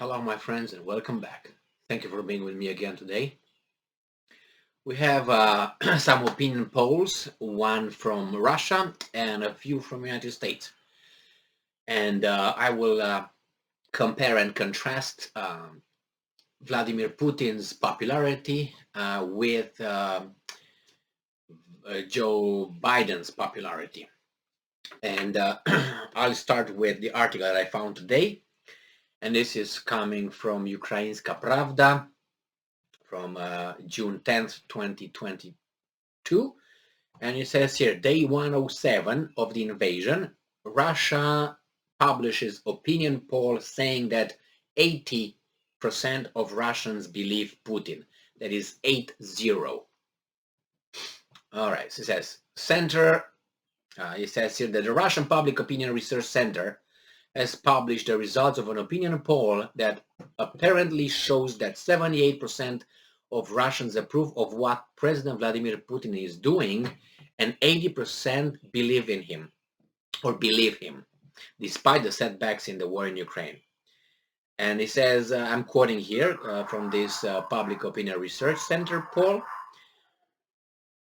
Hello, my friends, and welcome back. Thank you for being with me again today. We have some opinion polls, one from Russia and a few from the United States. And I will compare and contrast Vladimir Putin's popularity with Joe Biden's popularity. And I'll start with the article that I found today. And this is coming from Ukrainska Pravda from June 10th, 2022. And it says here, day 107 of the invasion, Russia publishes opinion poll saying that 80% of Russians believe Putin. That is 80. All right, so it says, it says here that the Russian Public Opinion Research Center has published the results of an opinion poll that apparently shows that 78% of Russians approve of what President Vladimir Putin is doing, and 80% believe in him, or believe him, despite the setbacks in the war in Ukraine. And he says, I'm quoting here from this Public Opinion Research Center poll,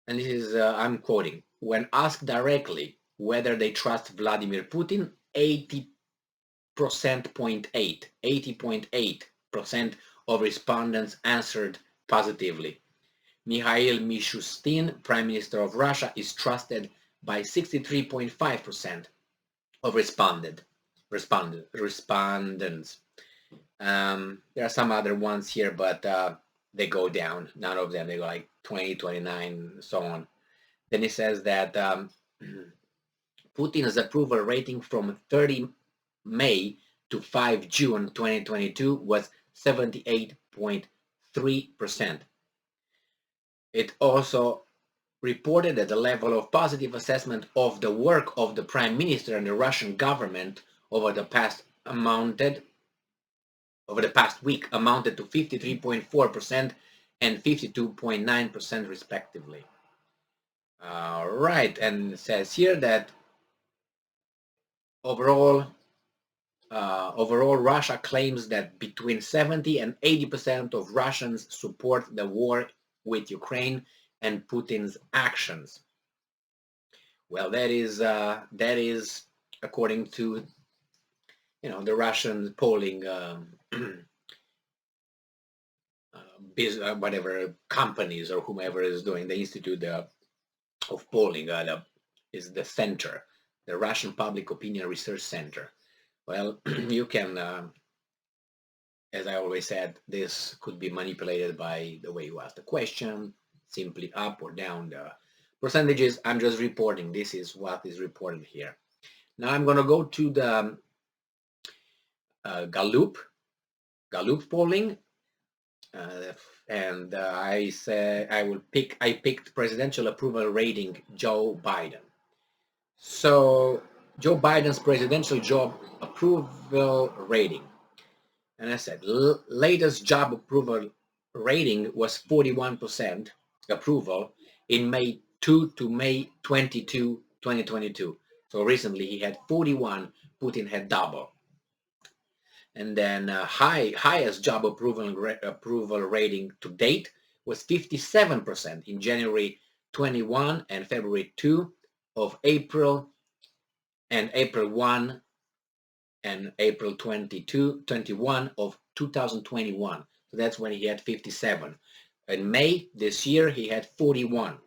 and this is, I'm quoting, when asked directly whether they trust Vladimir Putin, 80.8% of respondents answered positively. Mikhail Mishustin, Prime Minister of Russia, is trusted by 63.5% of respondents. There are some other ones here, but they go down. None of them. They go like 20, 29, so on. Then it says that Putin's approval rating from 30 May to 5 June 2022 was 78.3%. It also reported that the level of positive assessment of the work of the Prime Minister and the Russian government over the past week amounted to 53.4% and 52.9% respectively. Right, and it says here that overall, Russia claims that between 70 and 80% of Russians support the war with Ukraine and Putin's actions. Well, that is according to the Russian polling whatever companies or whomever is doing the institute of polling is the center, the Russian Public Opinion Research Center. Well, you can, as I always said, this could be manipulated by the way you ask the question, simply up or down the percentages. I'm just reporting. This is what is reported here. Now I'm going to go to the Gallup polling, and I picked presidential approval rating Joe Biden. So Joe Biden's presidential job approval rating, and I said latest job approval rating was 41% approval in May 2 to May 22, 2022. So recently he had 41, Putin had double. And then highest job approval rating to date was 57% in January 21 and February 2 of April, and April 1 and April 21 of 2021. So that's when he had 57. In May this year, he had 41.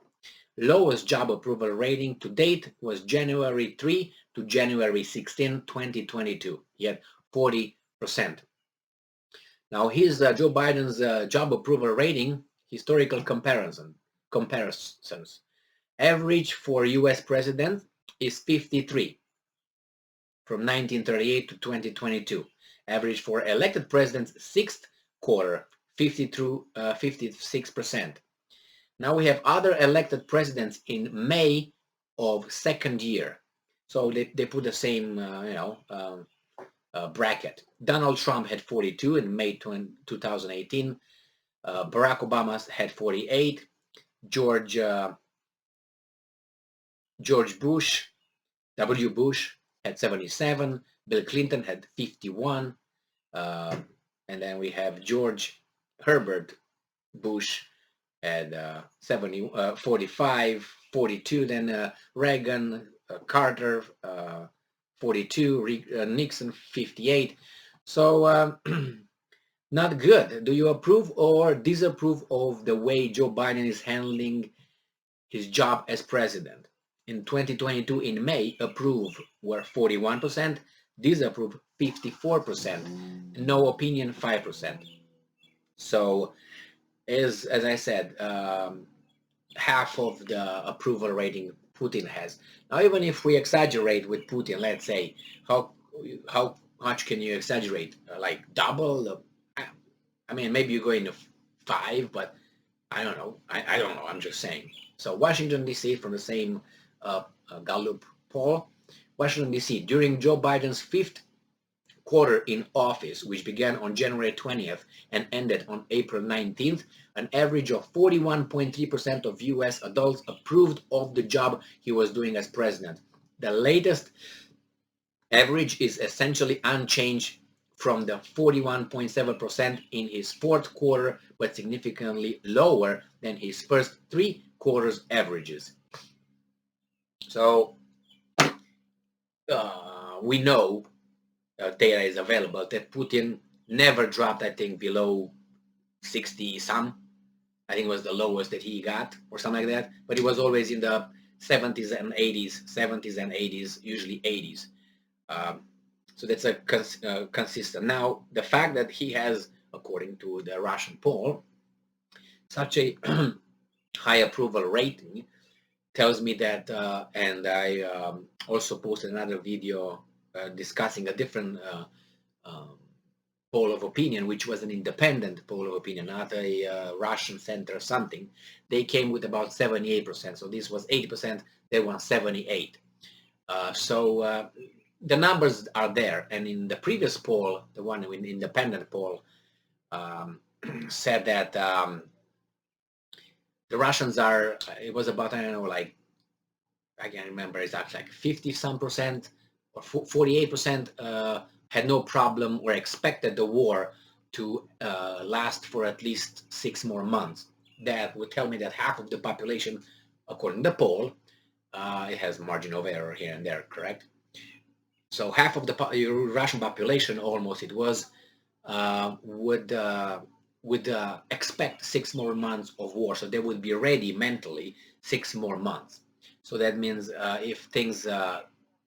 Lowest job approval rating to date was January 3 to January 16, 2022. He had 40%. Now, here's Joe Biden's job approval rating, historical comparisons. Average for US president is 53 from 1938 to 2022. Average for elected presidents, sixth quarter, 56%. Now we have other elected presidents in May of second year. So they put the same, bracket. Donald Trump had 42 in May 2018. Barack Obama had 48. George Bush, W. Bush, had 77. Bill Clinton had 51. and then we have George Herbert Bush at 45, 42, then Reagan, Carter, 42, Nixon, 58. So not good. Do you approve or disapprove of the way Joe Biden is handling his job as president? In 2022, in May, approve were 41%, disapprove 54%, no opinion 5%. So, as I said, half of the approval rating Putin has. Now, even if we exaggerate with Putin, let's say, how much can you exaggerate? Like double? I mean, maybe you go into 5, but I don't know. I don't know. I'm just saying. So Washington, D.C., from the same Gallup poll, Washington, D.C., during Joe Biden's 5th quarter in office, which began on January 20th and ended on April 19th, an average of 41.3% of U.S. adults approved of the job he was doing as president. The latest average is essentially unchanged from the 41.7% in his 4th quarter, but significantly lower than his first 3 quarters averages. So we know data is available that Putin never dropped, I think, below 60 some. I think it was the lowest that he got or something like that, but he was always in the 70s and 80s, usually 80s. So that's a consistent. Now, the fact that he has, according to the Russian poll, such a high approval rating tells me that, and I also posted another video discussing a different poll of opinion, which was an independent poll of opinion, not a Russian center or something. They came with about 78%. So this was 80%, they won 78. So the numbers are there. And in the previous poll, the one in the independent poll, said that the Russians are, it was about, I don't know, like, I can't remember exactly, like 50 some percent or 48% had no problem or expected the war to last for at least 6 more months. That would tell me that half of the population, according to the poll, it has margin of error here and there, correct? So half of the Russian population, almost it was, would expect 6 more months of war. So they would be ready mentally 6 more months. So that means if things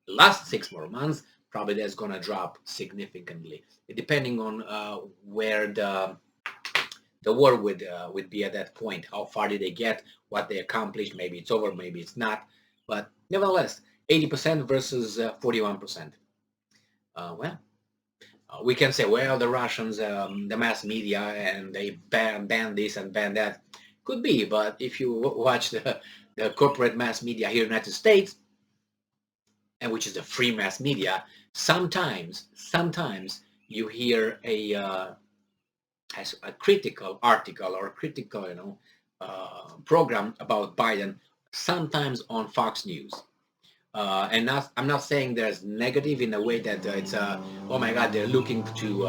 last 6 more months, probably that's going to drop significantly, depending on where the war would be at that point. How far did they get? What they accomplished? Maybe it's over, maybe it's not. But nevertheless, 80% versus 41%. Well, we can say, well, the Russians, the mass media, and they ban this and ban that. Could be, but if you watch the corporate mass media here in the United States, and which is the free mass media, sometimes you hear a critical article or critical, program about Biden, sometimes on Fox News. And I'm not saying there's negative in a way that it's oh my God, they're looking to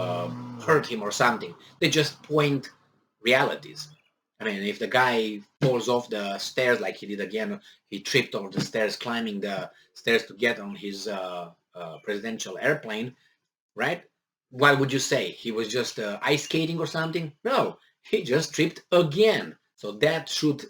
hurt him or something. They just point realities. I mean, if the guy falls off the stairs like he did again, he tripped over the stairs, climbing the stairs to get on his presidential airplane, right? What would you say? He was just ice skating or something? No, he just tripped again. So that should,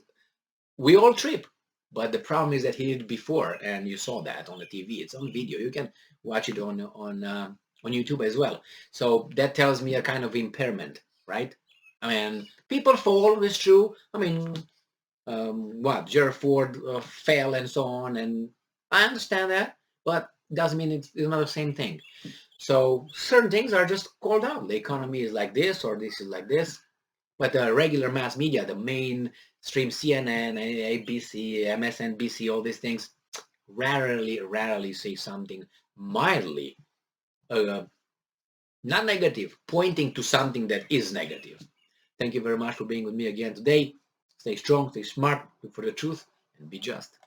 we all trip. But the problem is that he did it before, and you saw that on the TV. It's on video. You can watch it on YouTube as well. So that tells me a kind of impairment, right? I mean, people fall, it's true. I mean, Gerald Ford fell and so on, and I understand that, but doesn't mean it's not the same thing. So certain things are just called out. The economy is like this, or this is like this. But the regular mass media, the mainstream CNN, ABC, MSNBC, all these things, rarely say something mildly, not negative, pointing to something that is negative. Thank you very much for being with me again today. Stay strong, stay smart, look for the truth, and be just.